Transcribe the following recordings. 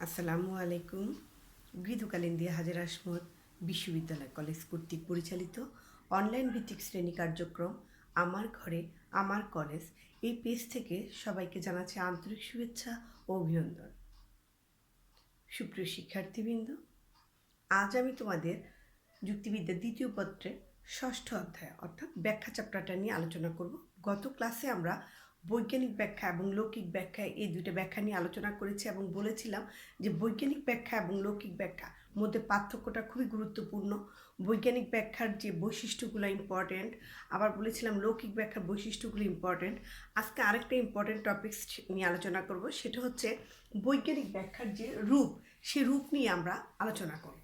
আসসালামু আলাইকুম। গৃহকালিন্দিয়া হাজের আসমত বিশ্ববিদ্যালয় কলেজ কর্তৃক পরিচালিত অনলাইন ভিত্তিক শ্রেণী কার্যক্রম আমার ঘরে আমার কলেজ এই পেজ থেকে সবাইকে জানাচ্ছি আন্তরিক শুভেচ্ছা ও অভিনন্দন। সুপ্রিয় শিক্ষার্থীবৃন্দ, আজ আমি তোমাদের যুক্তিবিদ্যার দ্বিতীয় পত্রে ষষ্ঠ অধ্যায় অর্থাৎ ব্যাখ্যা চ্যাপ্টারটা নিয়ে আলোচনা করব। গত ক্লাসে আমরা বৈজ্ঞানিক ব্যাখ্যা এবং লৌকিক ব্যাখ্যা এই দুটো ব্যাখ্যা নিয়ে আলোচনা করেছি এবং বলেছিলাম যে বৈজ্ঞানিক ব্যাখ্যা এবং লৌকিক ব্যাখ্যা মধ্যে পার্থক্যটা খুবই গুরুত্বপূর্ণ। বৈজ্ঞানিক ব্যাখ্যার যে বৈশিষ্ট্যগুলো ইম্পর্ট্যান্ট, আবার বলেছিলাম লৌকিক ব্যাখ্যার বৈশিষ্ট্যগুলো ইম্পর্ট্যান্ট। আজকে আরেকটা ইম্পর্ট্যান্ট টপিকস নিয়ে আলোচনা করব, সেটা হচ্ছে বৈজ্ঞানিক ব্যাখ্যার যে রূপ, সে রূপ নিয়ে আমরা আলোচনা করব।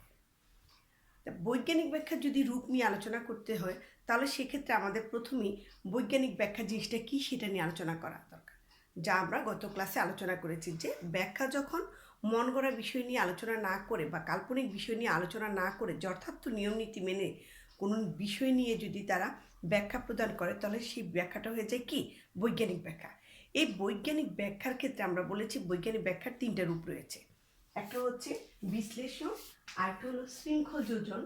বৈজ্ঞানিক ব্যাখ্যার যদি রূপ নিয়ে আলোচনা করতে হয় তাহলে সেক্ষেত্রে আমাদের প্রথমেই বৈজ্ঞানিক ব্যাখ্যা জিনিসটা কী সেটা নিয়ে আলোচনা করা দরকার, যা আমরা গত ক্লাসে আলোচনা করেছি যে ব্যাখ্যা যখন মন গড়া বিষয় নিয়ে আলোচনা না করে বা কাল্পনিক বিষয় নিয়ে আলোচনা না করে যথার্থ নিয়মনীতি মেনে কোনো বিষয় নিয়ে যদি তারা ব্যাখ্যা প্রদান করে তাহলে সেই ব্যাখ্যাটা হয়ে যায় কি বৈজ্ঞানিক ব্যাখ্যা। এই বৈজ্ঞানিক ব্যাখ্যার ক্ষেত্রে আমরা বলেছি বৈজ্ঞানিক ব্যাখ্যার তিনটা রূপ রয়েছে। একটা হচ্ছে বিশ্লেষণ, আরেকটা হলো শৃঙ্খল যোজন,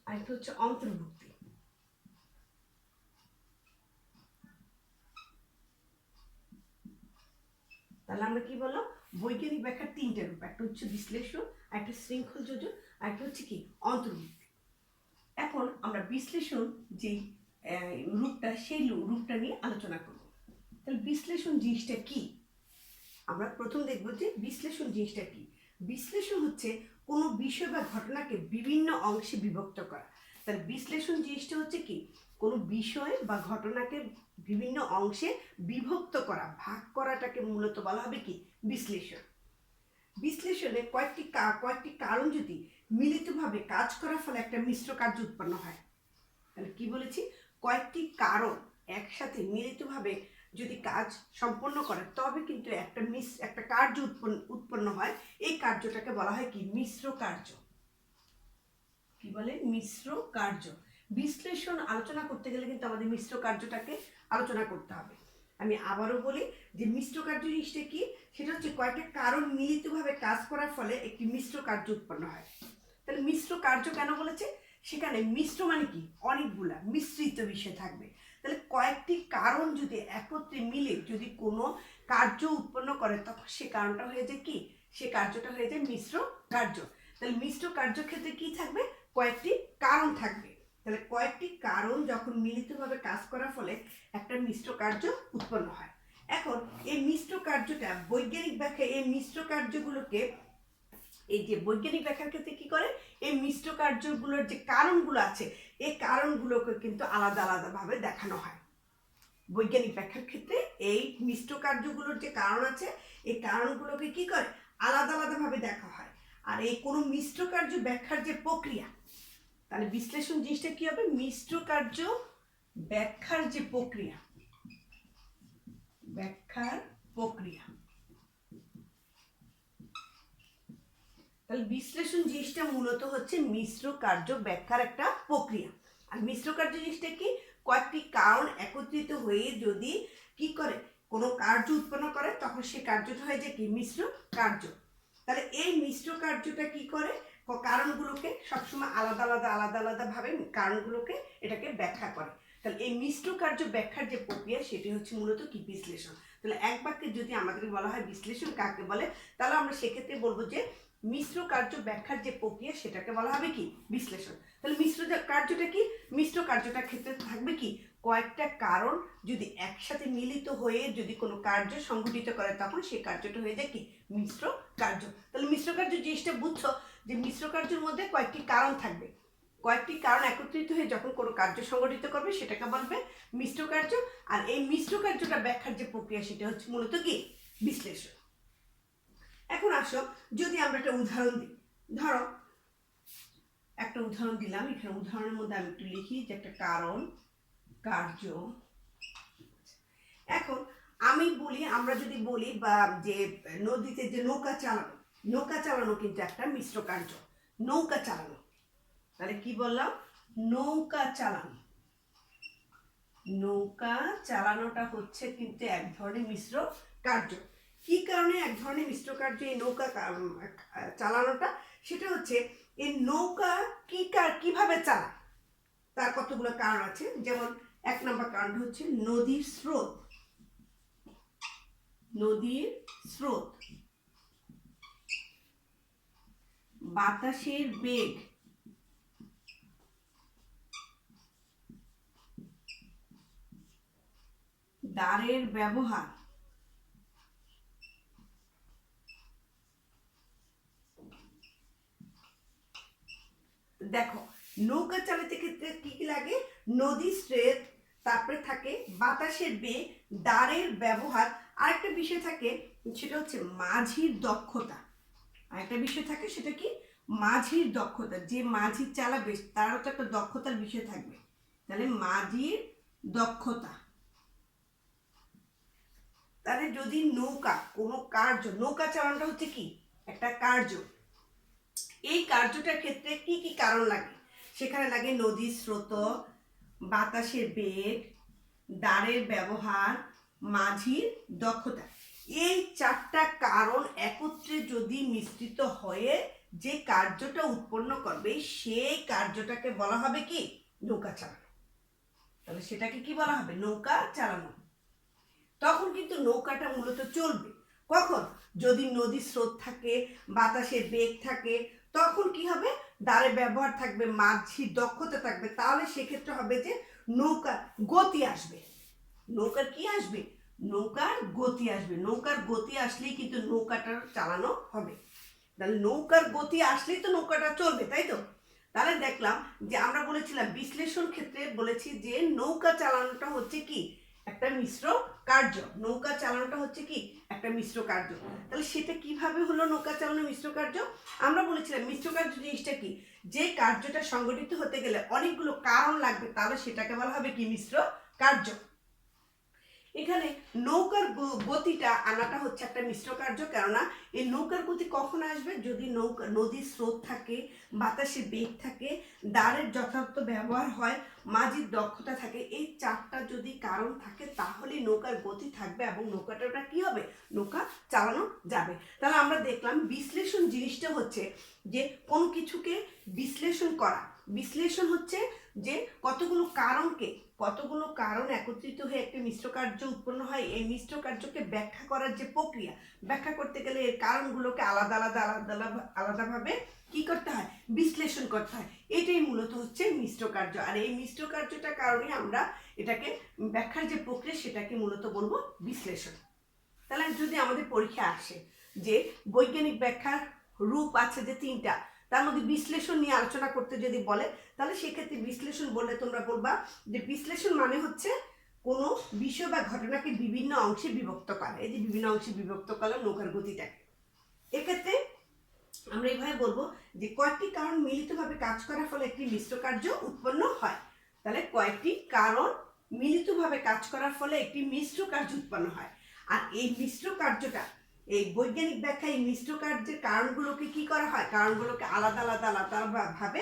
আরেকটা হচ্ছে অন্তর্ভুক্তি। তাহলে আমরা কি বললাম, বৈজ্ঞানিক ব্যাখ্যার তিনটা রূপ, একটা হচ্ছে বিশ্লেষণ, একটা শৃঙ্খল যোজন, আরেকটা হচ্ছে কি অন্তর্ভুক্তি। এখন আমরা বিশ্লেষণ যেই রূপটা সেই রূপটা নিয়ে আলোচনা করব। তাহলে বিশ্লেষণ জিনিসটা কি, আমরা প্রথম দেখব যে বিশ্লেষণ জিনিসটা কি। বিশ্লেষণ হচ্ছে কোনো বিষয় বা ঘটনাকে বিভিন্ন অংশে বিভক্ত করা। তাহলে বিশ্লেষণ জিনিসটা হচ্ছে কি কোনো বিষয় বা ঘটনাকে বিভিন্ন অংশে বিভক্ত করা, ভাগ করাটাকে মূলত বলা হবে কি বিশ্লেষণ। বিশ্লেষণে কয়েকটি কারণ যদি মিলিতভাবে কাজ করার ফলে একটা মিশ্র কার্য উৎপন্ন হয়। তাহলে কি বলেছি, কয়েকটি কারণ একসাথে মিলিতভাবে যদি কাজ সম্পন্ন করে তবে কিন্তু একটা কার্য উৎপন্ন হয়। এই কার্যটাকে বলা হয় কি মিশ্র কার্য। কি বলে মিশ্র কার্য। বিশ্লেষণ আলোচনা করতে গেলে কিন্তু আমাদের মিশ্র কার্যটাকে আলোচনা করতে হবে। আমি আবারও বলি যে মিশ্র কার্য জিনিসটা কি, সেটা হচ্ছে কয়েকটা কারণ মিলিতভাবে কাজ করার ফলে একটি মিশ্র কার্য উৎপন্ন হয়। তাহলে মিশ্র কার্য কেন বলেছে, সেখানে মিশ্র মানে কি অনেকগুলা মিশ্রিত বিষয় থাকবে। তাহলে কয়েকটি কারণ যদি একত্রে মিলে যদি কোনো কার্য উৎপন্ন করে তখন সে কারণটা হয়ে যায় কি, সে কার্যটা হয়ে যায় মিশ্র কার্য। তাহলে মিশ্র কার্যক্ষেত্রে কি থাকবে, কয়েকটি কারণ থাকবে। তাহলে কয়েকটি কারণ যখন মিলিতভাবে কাজ করার ফলে একটা মিশ্র কার্য উৎপন্ন হয়। এখন এই মিশ্র কার্যটা বৈজ্ঞানিক ব্যাখ্যা এই মিশ্র কার্যগুলোকে এই যে বৈজ্ঞানিক ব্যাখ্যার ক্ষেত্রে কি করে, এই মিশ্র কার্যগুলোর যে কারণগুলো আছে এই কারণগুলোকে কিন্তু আলাদা আলাদাভাবে দেখানো হয়। বৈজ্ঞানিক ব্যাখ্যার ক্ষেত্রে এই মিশ্র কার্যগুলোর যে কারণ আছে এই কারণগুলোকে কি করে আলাদা আলাদাভাবে দেখা হয়। আর এই কোনো মিশ্র কার্য ব্যাখ্যার যে প্রক্রিয়া, তাহলে বিশ্লেষণ জিনিসটা কি হবে, মিশ্র কার্য ব্যাখ্যার যে প্রক্রিয়া, ব্যাখ্যার প্রক্রিয়া। তাহলে বিশ্লেষণ জিনিসটা মূলত হচ্ছে মিশ্র কার্য ব্যাখ্যার একটা প্রক্রিয়া। আর মিশ্র কার্য জিনিসটা কি, কয়েকটি কারণ একত্রিত হয়ে যদি কি করে কোনো কার্য উৎপন্ন করে তখন সেই কার্যটা হয়ে যায় কি মিশ্র কার্য। তাহলে এই মিশ্র কার্যটা কি করে, কারণগুলোকে সবসময় আলাদা ভাবে কারণগুলোকে এটাকে ব্যাখ্যা করে। তাহলে এই মিশ্র কার্য ব্যাখ্যার যে প্রক্রিয়া সেটি হচ্ছে মূলত কি বিশ্লেষণ। তাহলে এক বাক্যে যদি আমাদের বলা হয় বিশ্লেষণ কাকে বলে, তাহলে আমরা সেক্ষেত্রে বলবো যে মিশ্র কার্য ব্যাখ্যার যে প্রক্রিয়া সেটাকে বলা হবে কি বিশ্লেষণ। তাহলে মিশ্র কার্যটা কি, মিশ্র কার্যটার ক্ষেত্রে থাকবে কি কয়েকটা কারণ যদি একসাথে মিলিত হয়ে যদি কোনো কার্য সংঘটিত করে তখন সেই কার্যটা হয়ে যায় কি মিশ্র কার্য। তাহলে মিশ্র কার্য জিনিসটা বুঝছো যে মিশ্র কার্যের মধ্যে কয়েকটি কারণ থাকবে, কয়েকটি কারণ একত্রিত হয়ে যখন কোনো কার্য সংঘটিত করবে সেটাকে বলবে মিশ্র কার্য। আর এই মিশ্র কার্যটা ব্যাখ্যার যে প্রক্রিয়া সেটা হচ্ছে মূলত কি বিশ্লেষণ। এখন আসো যদি আমরা একটা উদাহরণ দিই, ধরো একটা উদাহরণ দিলাম, এখানে উদাহরণের মধ্যে আমি একটু লিখি যে একটা কারণ কার্য। এখন আমি বলি, আমরা যদি বলি বা যে নদীতে যে নৌকা চালানো, নৌকা চালানো কিন্তু একটা মিশ্র কার্য, নৌকা চালানো। তাহলে কি বললাম, নৌকা চালানো, নৌকা চালানোটা হচ্ছে কিন্তু এক ধরনের মিশ্র কার্য। কি কারণে এক ধরনের মিশ্র কার্য এই নৌকা চালানোটা? সেটা হচ্ছে এই নৌকা কিভাবে চালায় তার কতগুলো কারণ আছে। যেমন 1 নম্বর কারণ হচ্ছে নদীর স্রোত। নদীর স্রোত, বাতাসের বেগ, দাঁড়ের ব্যবহার, দেখো নৌকা চালাতে ক্ষেত্রে কি কি লাগে? নদীর স্রোত, তারপরে থাকে বাতাসের বেগ, দাঁড়ের ব্যবহার, আরেকটা বিষয় থাকে সেটা হচ্ছে মাঝির দক্ষতা। আরেকটা বিষয় থাকে সেটা কি? মাঝির দক্ষতা। যে মাঝি চালাবে তারও তো একটা দক্ষতার বিষয় থাকবে, তাহলে মাঝির দক্ষতা। তাহলে যদি নৌকা কোনো কার্য, নৌকা চালানোটা হচ্ছে কি একটা কার্য, এই কার্যটার ক্ষেত্রে কি কি কারণ লাগে? সেখানে লাগে নদীর স্রোত, বাতাসের বেগ, দাঁড়ের ব্যবহার, মাঝির দক্ষতা। এই 4টা কারণ একত্রে যদি মিশ্রিত হয়ে যে কার্যটা উৎপন্ন করবে সেই কার্যটাকে বলা হবে কি? নৌকা চালানো। তাহলে সেটাকে কি বলা হবে? নৌকা চালানো। তখন কিন্তু নৌকাটা মূলত চলবে কখন? যদি নদীর স্রোত থাকে, বাতাসের বেগ থাকে, তখন কি হবে? দাঁড়ের ব্যবহার থাকবে, মাঝির দক্ষতা থাকবে, তাহলে সেক্ষেত্রে হবে যে নৌকার গতি আসবে। নৌকার কি আসবে? নৌকার গতি আসবে। নৌকার গতি আসলেই কিন্তু নৌকাটা চালানো হবে। তাহলে নৌকার গতি আসলেই তো নৌকাটা চলবে, তাই তো? তাহলে দেখলাম যে আমরা বলেছিলাম বিশ্লেষণ ক্ষেত্রে বলেছি যে নৌকা চালানোটা হচ্ছে কি একটা মিশ্র কার্য। নৌকা চালানোটা হচ্ছে কি একটা মিশ্র কার্য। তাহলে সেটা কিভাবে হলো নৌকা চালানো মিশ্র কার্য? আমরা বলেছিলাম মিশ্র কার্য জিনিসটা কি? যে কার্যটা সংগঠিত হতে গেলে অনেকগুলো কারণ লাগবে, তাহলে সেটাকে বলা হবে কি? মিশ্র কার্য। এখানে নৌকার গতিটা আনাটা হচ্ছে একটা মিশ্র কার্য। কেননা এই নৌকার গতি কখন আসবে? যদি নদীর স্রোত থাকে, বাতাসে বেগ থাকে, দাঁড়ের যথার্থ ব্যবহার হয়, মাঝির দক্ষতা থাকে। এই 4টা যদি কারণ থাকে তাহলে নৌকার গতি থাকবে এবং নৌকাটা কি হবে? নৌকা চালানো যাবে। তাহলে আমরা দেখলাম বিশ্লেষণ জিনিসটা হচ্ছে যে কোনো কিছুকে বিশ্লেষণ করা। বিশ্লেষণ হচ্ছে যে কতগুলো কারণ একত্রিত হয়ে একটা মিশ্র কার্য উৎপন্ন হয়। এই মিশ্র কার্যকে ব্যাখ্যা করার যে প্রক্রিয়া, ব্যাখ্যা করতে গেলে এর কারণগুলোকে আলাদাভাবে কি করতে হয়? বিশ্লেষণ করতে হয়। এটাই মূলত হচ্ছে মিশ্র কার্য। আর এই মিশ্র কার্যটার কারণে আমরা এটাকে ব্যাখ্যার যে প্রক্রিয়া সেটাকে মূলত বলবো বিশ্লেষণ। তাহলে যদি আমাদের পরীক্ষা আসে যে বৈজ্ঞানিক ব্যাখ্যার রূপ আছে যে 3টা, তার মধ্যে বিশ্লেষণ নিয়ে আলোচনা করতে যদি বলে, তাহলে সেক্ষেত্রে বিশ্লেষণ বললে তোমরা বলবা যে বিশ্লেষণ মানে হচ্ছে কোনো বিষয় বা ঘটনাকে বিভিন্ন অংশে বিভক্ত করা। এই যে বিভিন্ন অংশে বিভক্ত করলাম নৌকার গতিটাকে। এক্ষেত্রে আমরা এইভাবে বলবো যে কয়েকটি কারণ মিলিতভাবে কাজ করার ফলে একটি মিশ্র কার্য উৎপন্ন হয়। তাহলে কয়েকটি কারণ মিলিতভাবে কাজ করার ফলে একটি মিশ্র কার্য উৎপন্ন হয়। আর এই মিশ্র কার্যটা, এই বৈজ্ঞানিক ব্যাখ্যায় এই মিশ্র কার্যের কারণগুলোকে কি করা হয়? কারণগুলোকে আলাদা ভাবে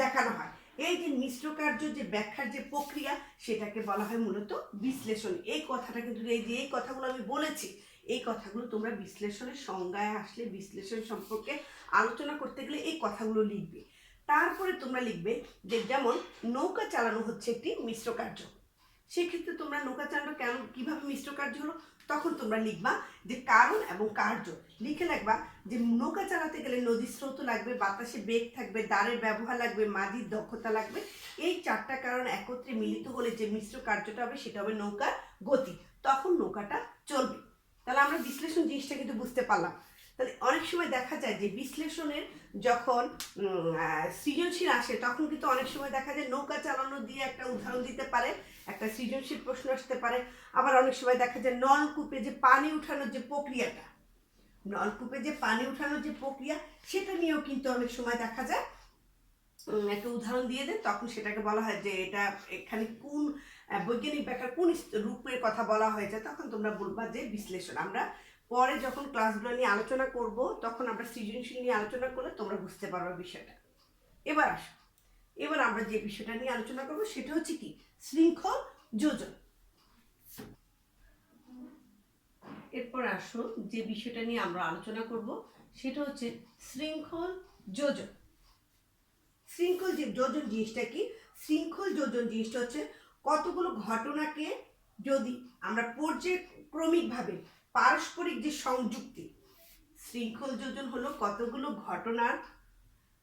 দেখানো হয়। এই যে মিশ্র কার্য যে ব্যাখ্যার যে প্রক্রিয়া সেটাকে বলা হয় মূলত বিশ্লেষণ। এই কথাটা কিন্তু এই কথাগুলো আমি বলেছি, এই কথাগুলো তোমরা বিশ্লেষণের সংজ্ঞায় আসলে বিশ্লেষণ সম্পর্কে আলোচনা করতে গেলে এই কথাগুলো লিখবে। তারপরে তোমরা লিখবে যে যেমন নৌকা চালানো হচ্ছে একটি মিশ্র কার্য। সেক্ষেত্রে তোমরা নৌকা চালানো কিভাবে মিশ্র কার্য হলো, তখন তোমরা লিখবা যে কারণ এবং কার্য। লিখে রাখবা যে নৌকা চালাতে গেলে নদীর স্রোত লাগবে, বাতাসে বেগ থাকবে, দাঁড়ের ব্যবহার লাগবে, মাঝির দক্ষতা লাগবে। এই 4টা কারণ একত্রে মিলিত হলে যে মিশ্র কার্যটা হবে সেটা হবে নৌকার গতি। তখন নৌকাটা চলবে। তাহলে আমরা বিশ্লেষণ জিনিসটা কিন্তু বুঝতে পারলাম। তাহলে অনেক সময় দেখা যায় যে বিশ্লেষণের যখন সৃজনশীল আসে তখন কিন্তু অনেক সময় দেখা যায় নৌকা চালানো দিয়ে একটা উদাহরণ দিতে পারে, একটা সৃজনশীল প্রশ্ন আসতে পারে। আবার অনেক সময় দেখা যায় নলকূপে যে পানি উঠানোর যে প্রক্রিয়াটা, সেটা নিয়েও কিন্তু অনেক সময় দেখা যায় একটা উদাহরণ দিয়ে দেন, তখন সেটাকে বলা হয় যে এটা এখানে কোন বৈজ্ঞানিক ব্যাখ্যার কোন রূপের কথা বলা হয়েছে, তখন তোমরা বলবা যে বিশ্লেষণ। আমরা পরে যখন ক্লাসগুলো নিয়ে আলোচনা করব তখন আমরা সৃজনশীল নিয়ে আলোচনা করলে তোমরা বুঝতে পারবে বিষয়টা। এবার আমরা যে বিষয়টা নিয়ে আলোচনা করব সেটা হচ্ছে কি? শৃঙ্খল যোজন। এরপর আসো যে বিষয়টা নিয়ে আমরা আলোচনা করব সেটা হচ্ছে শৃঙ্খল যোজন। শৃঙ্খল যোজন জিনিসটা কি? শৃঙ্খল যোজন জিনিসটা হচ্ছে কতগুলো ঘটনাকে যদি আমরা পর্যায়ক্রমিকভাবে পারস্পরিক যে সংযুক্তি, শৃঙ্খল যোজন হলো কতগুলো ঘটনার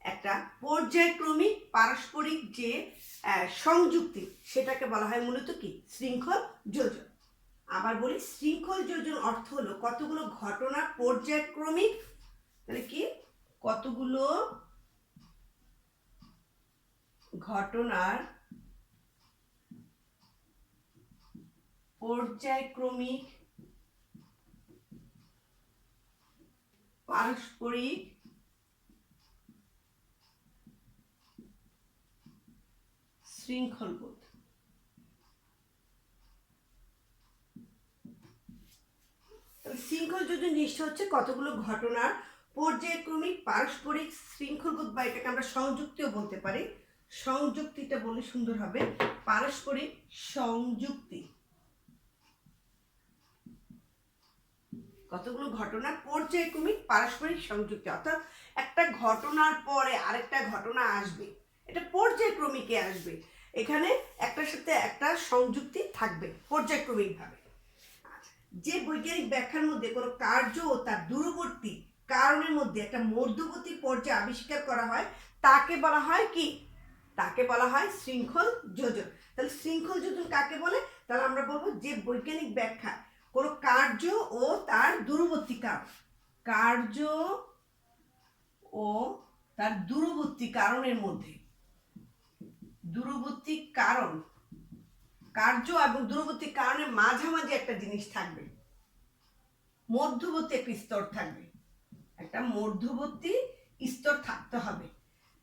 একটা পর্যায়ক্রমিক পারস্পরিক যে সংযুক্তি, সেটাকে বলা হয় মূলত কি? শৃঙ্খল যোজন। আবার বলি, শৃঙ্খল যোজন অর্থ হলো কতগুলো ঘটনা পর্যায়ক্রমিক, তাহলে কি কতগুলো ঘটনার পর্যায়ক্রমিক পারস্পরিক শৃঙ্খলবোধ। শৃঙ্খল যোজন জিনিসটা হচ্ছে কতগুলো ঘটনার পর্যায়ক্রমিক পারস্পরিক শৃঙ্খলবোধ, বা এটাকে আমরা সংযুক্তিও বলতে পারি। সংযুক্তিটা বললে সুন্দর হবে, পারস্পরিক সংযুক্তি। কতগুলো ঘটনার পর্যায়ক্রমিক পারস্পরিক সংযুক্তি, অর্থাৎ একটা ঘটনার পরে আরেকটা ঘটনা আসবে, এটা পর্যায়ক্রমিকে আসবে, এখানে একটার সাথে একটা সংযুক্তি থাকবে পর্যায়ক্রমিকভাবে। যে বৈজ্ঞানিক ব্যাখ্যার মধ্যে কোনো কার্য ও তার দূরবর্তী কারণের মধ্যে একটা মধ্যবর্তী পর্যায় আবিষ্কার করা হয় তাকে বলা হয় কি? তাকে বলা হয় শৃঙ্খল যোজন। তাহলে শৃঙ্খল যোজন কাকে বলে? তাহলে আমরা বলবো যে বৈজ্ঞানিক ব্যাখ্যা কোনো কার্য ও তার দূরবর্তী কারণ, কার্য ও তার দূরবর্তী কারণের মধ্যে, দূরবর্তী কারণ, কার্য এবং দূরবর্তী কারণের মাঝামাঝি একটা জিনিস থাকবে, মধ্যবর্তী একটা স্তর থাকবে, একটা মধ্যবর্তী স্তর থাকতে হবে।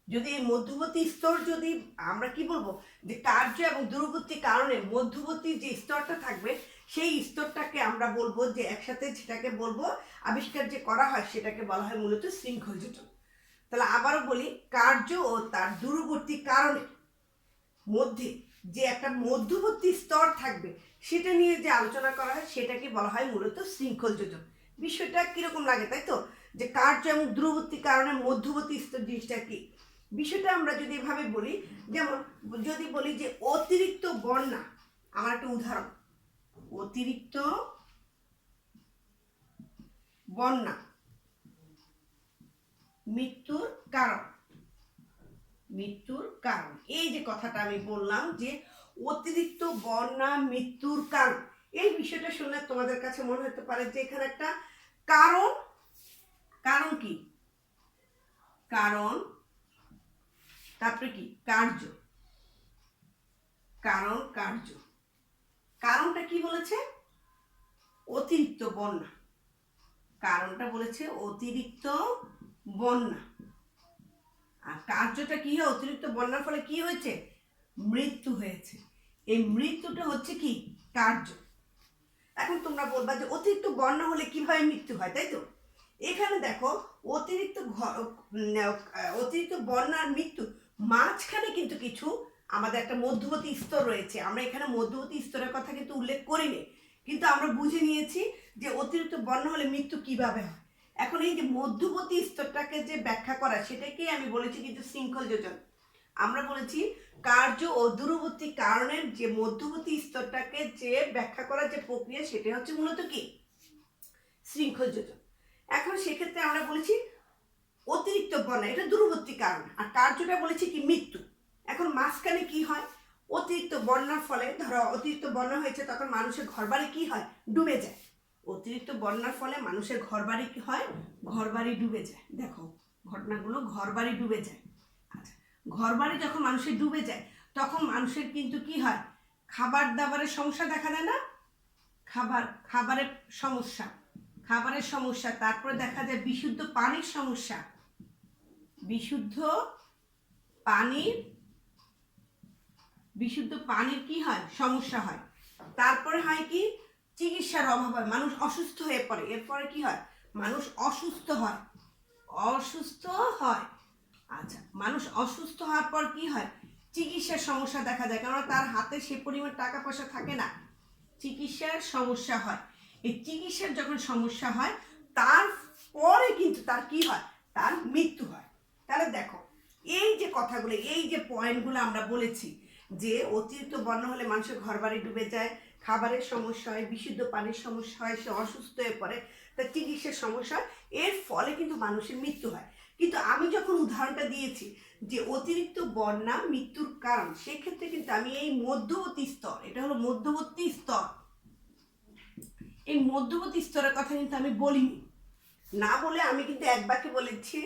যদি এই মধ্যবর্তী স্তর, যদি আমরা কি বলবো যে কার্য এবং দূরবর্তী কারণের মধ্যবর্তী যে স্তরটা থাকবে, সেই স্তরটাকে আমরা বলবো যে একসাথে যেটাকে বলবো আবিষ্কার যে করা হয় সেটাকে বলা হয় মূলত শৃঙ্খল যোজন। তাহলে আবারও বলি, কার্য ও তার দূরবর্তী কারণের মধ্যে যে একটা মধ্যবর্তী স্তর থাকবে সেটা নিয়ে যে আলোচনা করা হয় সেটাকে বলা হয় মূলত শৃঙ্খল যোজন। বিষয়টা কিরকম লাগে, তাই তো? যে কার্য এবং দূরবর্তী কারণের মধ্যবর্তী স্তর জিনিসটা কি? বিষয়টা আমরা যদি এভাবে বলি, যেমন যদি বলি যে অতিরিক্ত বন্যা, আমার একটা উদাহরণ, অতিরিক্ত বন্যা মৃত্যুর কারণ, মৃত্যুর কারণ, এই যে কথাটা আমি বললাম যে অতিরিক্ত বন্যা মৃত্যুর কারণ, এই বিষয়টা শুনলে তোমাদের কাছে মনে হতে পারে যে এখানে একটা কারণ, কারণ কি? কারণ, তারপরে কি? কার্য, কারণ কার্য। কারণটা কি বলেছে? অতিরিক্ত বন্যা, কারণটা বলেছে অতিরিক্ত বন্যা, আর কার্যটা কি হয়? অতিরিক্ত বন্যার ফলে কি হয়েছে? মৃত্যু হয়েছে। এই মৃত্যুটা হচ্ছে কি? কার্য। এখন তোমরা বলবা যে অতিরিক্ত বন্যা হলে কিভাবে মৃত্যু হয়, তাই তো? এখানে দেখো, অতিরিক্ত বন্যার মৃত্যু মাঝখানে কিন্তু কিছু আমাদের একটা মধ্যবর্তী স্তর রয়েছে, আমরা এখানে মধ্যবর্তী স্তরের কথা কিন্তু উল্লেখ করিনি, কিন্তু আমরা বুঝে নিয়েছি যে অতিরিক্ত বন্যা হলে মৃত্যু কিভাবে হয়। এখন এই যে মধ্যবর্তী স্তরটাকে যে ব্যাখ্যা করা, সেটাকেই আমি বলেছি কিন্তু শৃঙ্খল যোজন। আমরা বলেছি কার্য ও দূরবর্তী কারণের যে মধ্যবর্তী স্তরটাকে যে ব্যাখ্যা করার যে প্রক্রিয়া, সেটা হচ্ছে মূলত কি? শৃঙ্খল যোজন। এখন সেক্ষেত্রে আমরা বলেছি অতিরিক্ত বন্যা, এটা দূরবর্তী কারণ, আর কার্যটা বলেছি কি? মৃত্যু। এখন মাঝখানে কি হয়? অতিরিক্ত বন্যার ফলে, ধরো অতিরিক্ত বন্যা হয়েছে, তখন মানুষের ঘরবাড়ি কি হয়? ডুবে যায়। অতিরিক্ত বন্যার ফলে মানুষের ঘরবাড়ি কি হয়? ঘরবাড়ি ডুবে যায়। দেখো ঘটনাগুলো, ঘরবাড়ি ডুবে যায়। আচ্ছা, ঘরবাড়ি যখন মানুষের ডুবে যায় তখন মানুষের কিন্তু কি হয়? খাবার দাবারের সমস্যা দেখা দেয় না? খাবারের সমস্যা, খাবারের সমস্যা, তারপরে দেখা যায় বিশুদ্ধ পানির সমস্যা, বিশুদ্ধ পানির, বিশুদ্ধ পানির কি হয়? সমস্যা হয়। তারপরে হয় কি? চিকিৎসার অভাব হয়, মানুষ অসুস্থ হয়ে পড়ে। এরপরে কি হয়? মানুষ অসুস্থ হয়, অসুস্থ হয়। আচ্ছা, মানুষ অসুস্থ হওয়ার পর কি হয়? চিকিৎসার সমস্যা দেখা যায়, কারণ তার হাতে সে পরিমাণ টাকা পয়সা থাকে না, চিকিৎসার সমস্যা হয়। এই চিকিৎসার যখন সমস্যা হয় তারপরে কিন্তু তার কি হয়, তার মৃত্যু হয়। তাহলে দেখো এই যে কথাগুলো, এই যে পয়েন্টগুলো আমরা বলেছি যে অতিরিক্ত বন্যা হলে মানুষের ঘরবাড়ি ডুবে যায়, খাবারের সমস্যা হয়, বিশুদ্ধ পানির সমস্যা হয়, সে অসুস্থ হয়ে পড়ে, তার চিকিৎসার সমস্যা হয়, এর ফলে কিন্তু মানুষের মৃত্যু হয়। কিন্তু আমি যখন উদাহরণটা দিয়েছি যে অতিরিক্ত বন্যা মৃত্যুর কারণ, সেক্ষেত্রে কিন্তু আমি এই মধ্যবর্তী স্তর, এটা হলো মধ্যবর্তী স্তর, এই মধ্যবর্তী স্তরের কথা কিন্তু আমি বলিনি। না বলে আমি কিন্তু এক বাক্যে বলেছি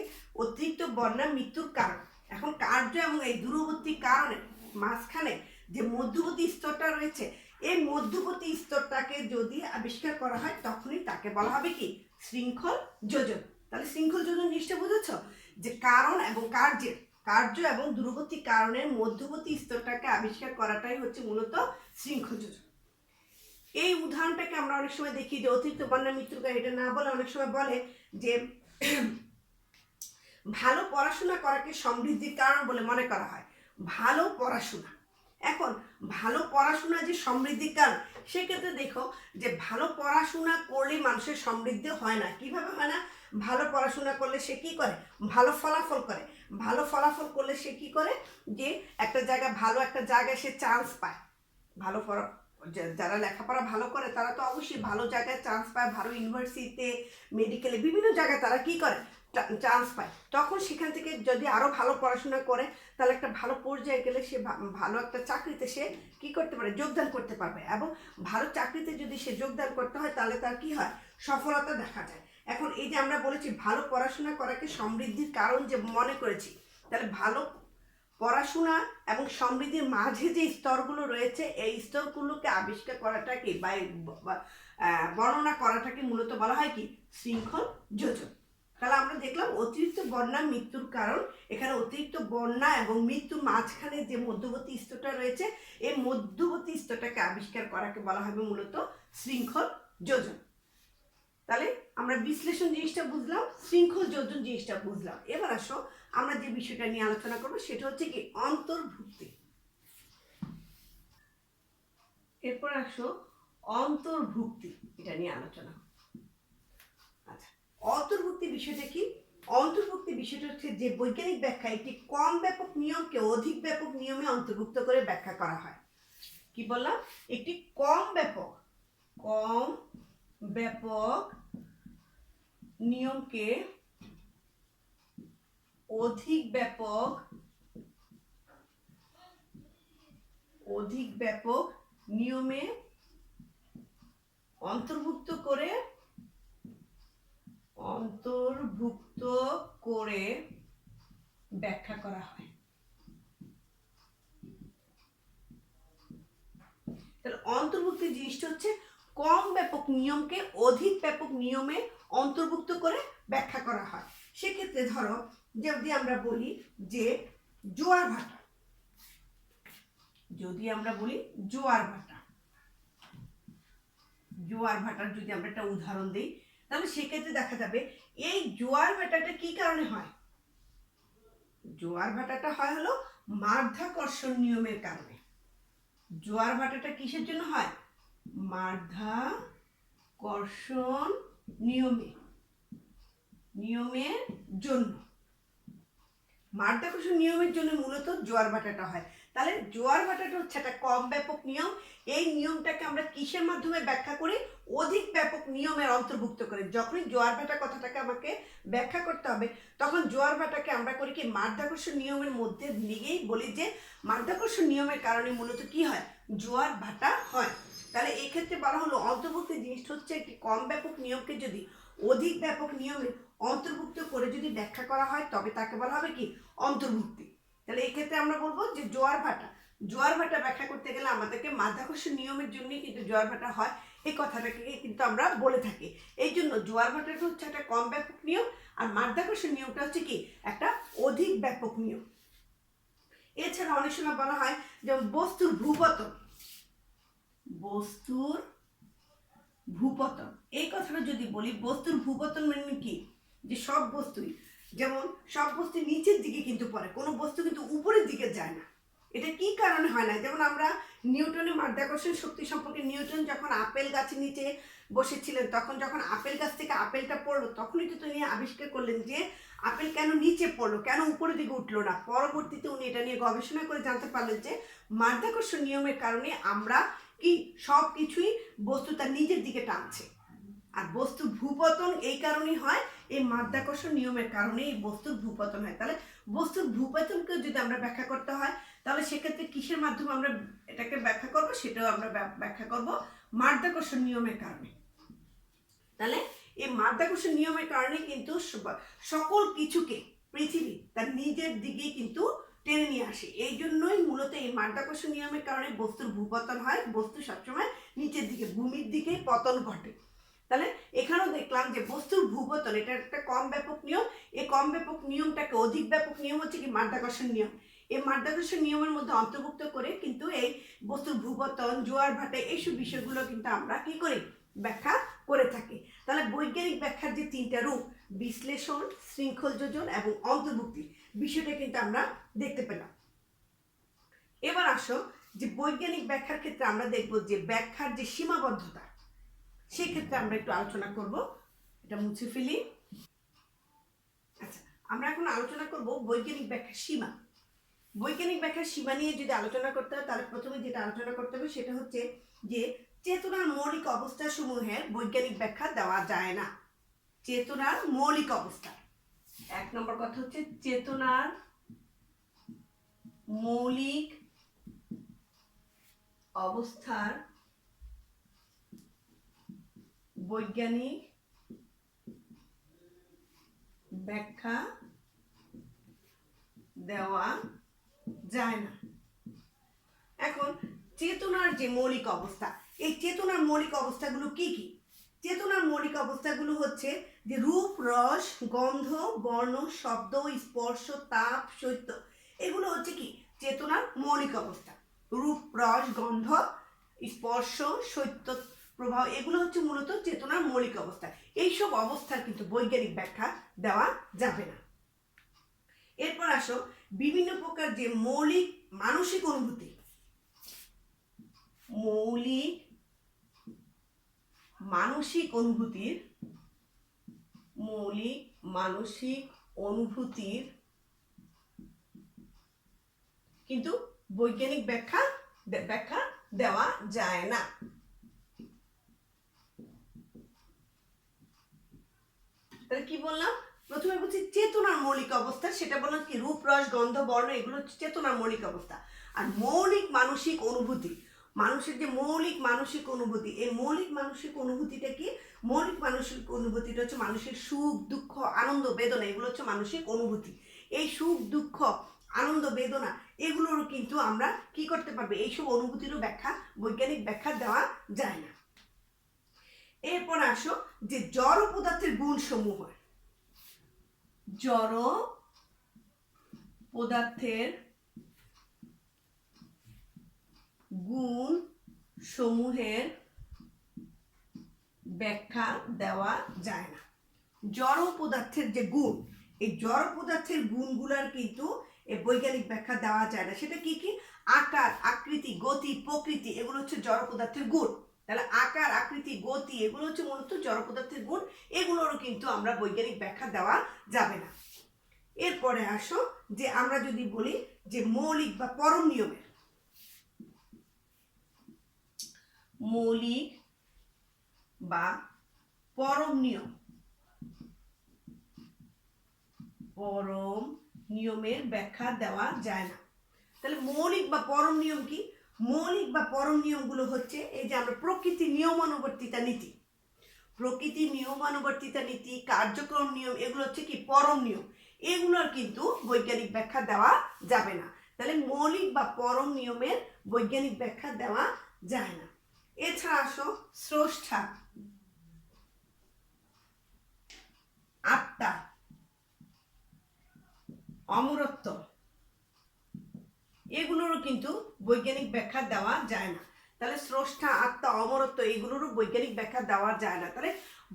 অতিরিক্ত বন্যা মৃত্যুর কারণ। এখন কার্য এবং এই দূরবর্তী কারণের মাঝখানে যে মধ্যবর্তী স্তরটা রয়েছে, এই মধ্যবর্তী স্তরটাকে যদি আবিষ্কার করা হয় তখনই তাকে বলা হবে কি, শৃঙ্খল যোজন। তাহলে শৃঙ্খল যোজন জিনিসটা বুঝেছ, যে কারণ এবং কার্য এবং দূরবর্তী কারণের মধ্যবর্তী স্তরটাকে আবিষ্কার করাটাই হচ্ছে মূলত শৃঙ্খল যোজন। এই উদাহরণটাকে আমরা অনেক সময় দেখি যে অতিরিক্ত বন্যা মৃত্যুর কারণ, এটা না বলে অনেক সময় বলে যে ভালো পড়াশোনা করাকে সমৃদ্ধির কারণ বলে মনে করা হয়। ভালো পড়াশোনা, এখন ভালো পড়াশোনা যে সমৃদ্ধির কারণ, সেক্ষেত্রে দেখো যে ভালো পড়াশোনা করলে মানুষের সমৃদ্ধি হয় না। কিভাবে হয় না? ভালো পড়াশোনা করলে সে কি করে, ভালো ফলাফল করে। ভালো ফলাফল করলে সে কি করে, যে একটা জায়গায় ভালো একটা জায়গায় সে চান্স পায়। ভালো যারা লেখাপড়া ভালো করে তারা তো অবশ্যই ভালো জায়গায় চান্স পায়, ভালো ইউনিভার্সিটিতে, মেডিকেলে, বিভিন্ন জায়গায় তারা কি করে, চান্স পায়। তখন সেখান থেকে যদি আরও ভালো পড়াশোনা করে, তাহলে একটা ভালো পর্যায়ে গেলে সে ভালো একটা চাকরিতে সে কি করতে পারে, যোগদান করতে পারবে। এবং ভালো চাকরিতে যদি সে যোগদান করতে হয় তাহলে তার কি হয়, সফলতা দেখা যায়। এখন এই যে আমরা বলেছি ভালো পড়াশোনা করাকে সমৃদ্ধির কারণ যে মনে করেছি, তাহলে ভালো পড়াশোনা এবং সমৃদ্ধির মাঝে যে স্তরগুলো রয়েছে, এই স্তরগুলোকে আবিষ্কার করাটাকে বা বর্ণনা করাটাকে মূলত বলা হয় কি, শৃঙ্খল যোজন। তাহলে আমরা দেখলাম অতিরিক্ত বন্যা মৃত্যুর কারণ। এখানে অতিরিক্ত বন্যা এবং মৃত্যুর মাঝখানে যে মধ্যবর্তী স্তরটা রয়েছে, এই মধ্যবর্তী স্তরটাকে আবিষ্কার করাকে বলা হবে মূলত শৃঙ্খল যোজন। তাহলে আমরা বিশ্লেষণ জিনিসটা বুঝলাম, শৃঙ্খল যোজন জিনিসটা বুঝলাম। এবার আসো আমরা যে বিষয়টা নিয়ে আলোচনা করবো সেটা হচ্ছে কি, অন্তর্ভুক্তি। এরপর আসো অন্তর্ভুক্তি, এটা নিয়ে আলোচনা। আচ্ছা, অন্তর্ভুক্তি বিষয়টা কি? অন্তর্ভুক্তি বিষয়টা হচ্ছে যে বৈজ্ঞানিক ব্যাখ্যা একটি কম ব্যাপক নিয়মকে অধিক ব্যাপক নিয়মে অন্তর্ভুক্ত করে ব্যাখ্যা করা হয়। কি বললাম? একটি কম ব্যাপক নিয়মকে অধিক ব্যাপক নিয়মে অন্তর্ভুক্ত করে ব্যাখ্যা করা হয়। তাহলে অন্তর্ভুক্তি জিনিসটা হচ্ছে কম ব্যাপক নিয়মকে অধিক ব্যাপক নিয়মে অন্তর্ভুক্ত করে ব্যাখ্যা করা হয়। সেক্ষেত্রে ধরো যদি আমরা বলি যে জোয়ার ভাটা, জোয়ার ভাটার যদি আমরা একটা উদাহরণ দিই, তাহলে সেক্ষেত্রে দেখা যাবে এই জোয়ার ভাটাটা কি কারণে হয়? জোয়ার ভাটাটা হয় হলো মাধ্যাকর্ষণ নিয়মের কারণে। জোয়ার ভাটাটা কিসের জন্য হয়? মাধ্যাকর্ষণ নিয়মের জন্য। মাধ্যাকর্ষণ নিয়মের জন্য মূলত জোয়ার ভাটাটা হয়। তাহলে জোয়ার ভাটাটা হচ্ছে একটা কম ব্যাপক নিয়ম। এই নিয়মটাকে আমরা কিসের মাধ্যমে ব্যাখ্যা করি? অধিক ব্যাপক নিয়মের অন্তর্ভুক্ত করে। যখনই জোয়ার ভাটা কথাটাকে আমাকে ব্যাখ্যা করতে হবে, তখন জোয়ার ভাটাকে আমরা করি কি, মাধ্যাকর্ষণ নিয়মের মধ্যে নিয়েই বলি যে মাধ্যাকর্ষণ নিয়মের কারণে মূলত কি হয়, জোয়ার ভাটা হয়। তাহলে এই ক্ষেত্রে বলা হলো অন্তর্ভুক্তি জিনিসটা হচ্ছে একটি কম ব্যাপক নিয়মকে যদি অধিক ব্যাপক নিয়মে অন্তর্ভুক্ত করে যদি ব্যাখ্যা করা হয় তবে তাকে বলা হবে কি, অন্তর্ভুক্তি। তাহলে এই ক্ষেত্রে আমরা বলবো যে জোয়ার ভাটা ব্যাখ্যা করতে গেলে আমাদেরকে মাধ্যাকর্ষণ নিয়মের জন্যই কিন্তু জোয়ার ভাটা হয়, এই কথাটাকে কিন্তু আমরা বলে থাকি। এই জন্য জোয়ার ভাটাটা হচ্ছে একটা কম ব্যাপক নিয়ম, আর মাধ্যাকর্ষণ নিয়মটা হচ্ছে কি, একটা অধিক ব্যাপক নিয়ম। এছাড়া অনেক সময় বলা হয় যেমন বস্তুর ভূপতন, এই কথাটা যদি বলি, বস্তুর ভূপতন মানে কি, যে সব বস্তুই, যেমন সব বস্তু নিচের দিকে কিন্তু পড়ে, কোনো বস্তু কিন্তু উপরের দিকে যায় না। এটা কি কারণে হয় না? যেমন আমরা নিউটনের মাধ্যাকর্ষণ শক্তি সম্পর্কে, নিউটন যখন আপেল গাছের নিচে বসেছিলেন, তখন যখন আপেল গাছ থেকে আপেলটা পড়লো, তখনই তো তিনি আবিষ্কার করলেন যে আপেল কেন নিচে পড়লো, কেন উপরের দিকে উঠলো না। পরবর্তীতে উনি এটা নিয়ে গবেষণা করে জানতে পারলেন যে মাধ্যাকর্ষণ নিয়মের কারণে আমরা কি সব কিছুই বস্তু তার নিজের দিকে টানছে। আর বস্তুর ভূপতন এই কারণেই হয়, এই মাধ্যাকর্ষণ নিয়মের কারণে এই বস্তুর ভূপতন হয়। তাহলে বস্তুর ভূপতনকে যদি আমরা ব্যাখ্যা করতে হয়, তাহলে সেক্ষেত্রে কিসের মাধ্যমে আমরা এটাকে ব্যাখ্যা করব? সেটাও আমরা ব্যাখ্যা করব মাধ্যাকর্ষণ নিয়মের কারণে। তাহলে এই মাধ্যাকর্ষণ নিয়মের কারণে কিন্তু সকল কিছুকে পৃথিবী তার নিজের দিকেই কিন্তু টেনে নিয়ে আসে। এই জন্যই মূলত এই মাধ্যাকর্ষণ নিয়মের কারণে বস্তুর ভূপতন হয়, বস্তু সবসময় নিচের দিকে, ভূমির দিকে পতন ঘটে। তাহলে এখানেও দেখলাম যে বস্তুর ভূপতন এটা একটা কম ব্যাপক নিয়ম। এই কম ব্যাপক নিয়মটাকে অধিক ব্যাপক নিয়ম হচ্ছে কি মাধ্যাকর্ষণ নিয়ম। এই মাধ্যাকর্ষণ নিয়মের মধ্যে অন্তর্ভুক্ত করে কিন্তু এই বস্তুর ভূপতন, জোয়ার ভাটা, এইসব বিষয়গুলো কিন্তু আমরা কি করি? ব্যাখ্যা করে থাকি। তাহলে বৈজ্ঞানিক ব্যাখ্যার যে তিনটা রূপ, বিশ্লেষণ, শৃঙ্খল যোজন এবং অন্তর্ভুক্তি, বিষয়টা কিন্তু আমরা দেখতে পেলাম। এবার আসো যে বৈজ্ঞানিক ব্যাখ্যার ক্ষেত্রে আমরা দেখব যে ব্যাখ্যার যে সীমাবদ্ধতা, সেক্ষেত্রে আমরা একটু আলোচনা করব। এটা মুছে ফেলি। আচ্ছা, আমরা এখন আলোচনা করব বৈজ্ঞানিক ব্যাখ্যার সীমা। বৈজ্ঞানিক ব্যাখ্যার সীমা নিয়ে যদি আলোচনা করতে হয়, তাহলে প্রথমে যেটা আলোচনা করতে হবে সেটা হচ্ছে যে চেতনার মৌলিক অবস্থা সমূহের বৈজ্ঞানিক ব্যাখ্যা দেওয়া যায় না। চেতনার মৌলিক অবস্থা, এক নম্বর কথা হচ্ছে চেতনার মৌলিক অবস্থার বৈজ্ঞানিক ব্যাখ্যা দেওয়া যায় না। এখন চেতনার যে মৌলিক অবস্থা, এই চেতনার মৌলিক অবস্থাগুলো কি কি? চেতনার মৌলিক অবস্থাগুলো হচ্ছে যে রূপ, রস, গন্ধ, বর্ণ, শব্দ, স্পর্শ, তাপ, শৈত্য, এগুলো হচ্ছে কি চেতনার মৌলিক অবস্থা। রূপ, রস, গন্ধ, স্পর্শ, শৈত্য প্রভাব, এগুলো হচ্ছে মূলত চেতনার মৌলিক অবস্থা। এইসব অবস্থার কিন্তু বৈজ্ঞানিক ব্যাখ্যা দেওয়া যাবে না। এরপর আসো বিভিন্ন প্রকার যে মৌলিক মানসিক অনুভূতি, মৌলিক মানসিক অনুভূতির কিন্তু বৈজ্ঞানিক ব্যাখ্যা দেওয়া যায় না। তাহলে কি বললাম? প্রথমে বলছি চেতনার মৌলিক অবস্থা, সেটা বললাম কি রূপ, রস, গন্ধ, বর্ণ, এগুলো হচ্ছে চেতনার মৌলিক অবস্থা। আর মৌলিক মানসিক অনুভূতি, মানুষের যে মৌলিক মানসিক অনুভূতি, এই মৌলিক মানসিক অনুভূতিটা কি? মৌলিক মানসিক অনুভূতিটা হচ্ছে মানুষের সুখ, দুঃখ, আনন্দ, বেদনা, এগুলো হচ্ছে মানসিক অনুভূতি। এই সুখ, দুঃখ, আনন্দ, বেদনা, এগুলোরও কিন্তু আমরা কি করতে পারবো? এইসব অনুভূতিরও ব্যাখ্যা, বৈজ্ঞানিক ব্যাখ্যা দেওয়া যায় না। এরপর আসো যে জড় পদার্থের গুণ সমূহ, জড় পদার্থের গুণ সমূহের ব্যাখ্যা দেওয়া যায় না। জড় পদার্থের যে গুণ, এই জড় পদার্থের গুণগুলোর কিন্তু এই বৈজ্ঞানিক ব্যাখ্যা দেওয়া যায় না। সেটা কি কি? আকার, আকৃতি, গতি, প্রকৃতি, এগুলো হচ্ছে জড় পদার্থের গুণ। তাহলে আকার, আকৃতি, গতি, এগুলো হচ্ছে মূলত জড় পদার্থের গুণ, এগুলোরও কিন্তু আমরা বৈজ্ঞানিক ব্যাখ্যা দেওয়া যাবে না। এরপরে আসো যে আমরা যদি বলি যে মৌলিক বা পরম নিয়মের, মৌলিক বা পরম নিয়মের ব্যাখ্যা দেওয়া যায় না। তাহলে মৌলিক বা পরম নিয়ম কি? মৌলিক বা পরম নিয়মগুলো হচ্ছে এই যে আমরা প্রকৃতি নিয়মানুবর্তিতা নীতি, প্রকৃতি নিয়মানুবর্তিতা নীতি, কার্যক্রম নিয়ম, এগুলো হচ্ছে কি পরম নিয়ম, এগুলোর কিন্তু বৈজ্ঞানিক ব্যাখ্যা দেওয়া যাবে না। তাহলে মৌলিক বা পরম নিয়মের বৈজ্ঞানিক ব্যাখ্যা দেওয়া যায় না। এছাড়া আসো স্রষ্টা, আত্মা, অমরত্ব, এগুলোরও কিন্তু বৈজ্ঞানিক ব্যাখ্যা দেওয়া যায় না। তাহলে স্রষ্টা, আত্মা, অমরত্ব এগুলোরও বৈজ্ঞানিক ব্যাখ্যা দেওয়া যায় না। তাহলে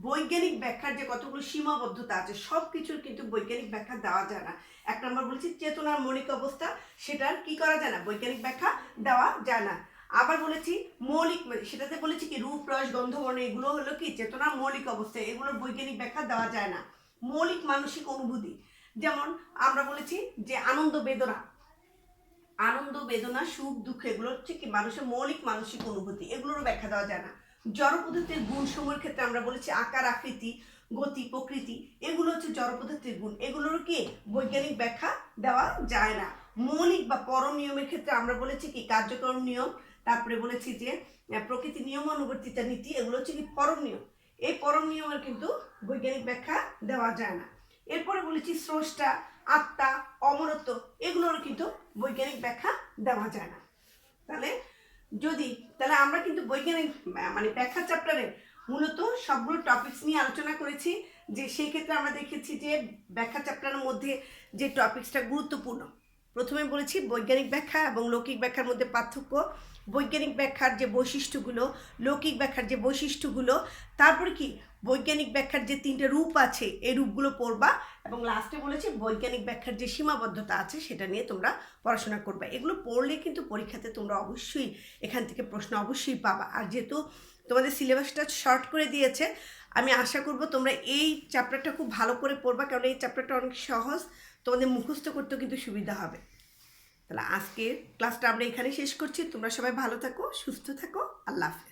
বৈজ্ঞানিক ব্যাখ্যার যে কতগুলো সীমাবদ্ধতা আছে সব কিছুর কিন্তু বৈজ্ঞানিক ব্যাখ্যা দেওয়া যায় না। এক নম্বর বলছি চেতনার মৌলিক অবস্থা, সেটার কি করা যায় না, বৈজ্ঞানিক ব্যাখ্যা দেওয়া যায় না। আবার বলেছি মৌলিক, সেটাতে বলেছি কি রূপ, রস, গন্ধ, বর্ণ এগুলো হলো কি চেতনার মৌলিক অবস্থা, এগুলোর বৈজ্ঞানিক ব্যাখ্যা দেওয়া যায় না। মৌলিক মানসিক অনুভূতি, যেমন আমরা বলেছি যে আনন্দ বেদনা, সুখ, দুঃখ এগুলো হচ্ছে কি মানুষের মৌলিক মানসিক অনুভূতি, এগুলোরও ব্যাখ্যা দেওয়া যায় না। জড় পদার্থের গুণ সমূহের ক্ষেত্রে আমরা বলেছি আকার, আকৃতি, গতি, প্রকৃতি এগুলো হচ্ছে জড় পদার্থের গুণ, এগুলোরও কি বৈজ্ঞানিক ব্যাখ্যা দেওয়া যায় না। মৌলিক বা পরম নিয়মের ক্ষেত্রে আমরা বলেছি কি কার্যক্রম নিয়ম, তারপরে বলেছি যে প্রকৃতি নিয়ম, অনুবর্তিতা নীতি, এগুলো হচ্ছে কি পরম নিয়ম। এই পরম নিয়মের কিন্তু বৈজ্ঞানিক ব্যাখ্যা দেওয়া যায় না। এরপরে বলেছি স্রষ্টা, আত্মা, অমরত্ব এগুলোরও কিন্তু বৈজ্ঞানিক ব্যাখ্যা দেওয়া যায় না। তাহলে আমরা কিন্তু বৈজ্ঞানিক মানে ব্যাখ্যা চ্যাপ্টারে মূলত সবগুলো টপিকস নিয়ে আলোচনা করেছি। যে সেই ক্ষেত্রে আমরা দেখেছি যে ব্যাখ্যা চ্যাপ্টারের মধ্যে যে টপিকসটা গুরুত্বপূর্ণ, প্রথমে বলেছি বৈজ্ঞানিক ব্যাখ্যা এবং লৌকিক ব্যাখ্যার মধ্যে পার্থক্য, বৈজ্ঞানিক ব্যাখ্যার যে বৈশিষ্ট্যগুলো, লৌকিক ব্যাখ্যার যে বৈশিষ্ট্যগুলো, তারপরে কি বৈজ্ঞানিক ব্যাখ্যার যে 3টে রূপ আছে এই রূপগুলো পড়বা, এবং লাস্টে বলেছি বৈজ্ঞানিক ব্যাখ্যার যে সীমাবদ্ধতা আছে সেটা নিয়ে তোমরা পড়াশোনা করবে। এগুলো পড়লে কিন্তু পরীক্ষাতে তোমরা অবশ্যই এখান থেকে প্রশ্ন অবশ্যই পাবা। আর যেহেতু তোমাদের সিলেবাসটা শর্ট করে দিয়েছে, আমি আশা করব তোমরা এই চ্যাপ্টারটা খুব ভালো করে পড়বা, কারণ এই চ্যাপ্টারটা অনেক সহজ, তোমাদের মুখস্থ করতেও কিন্তু সুবিধা হবে। তাহলে আজকের ক্লাসটা আমরা এখানে শেষ করছি। তোমরা সবাই ভালো থাকো, সুস্থ থাকো, আল্লাহ হাফেজ।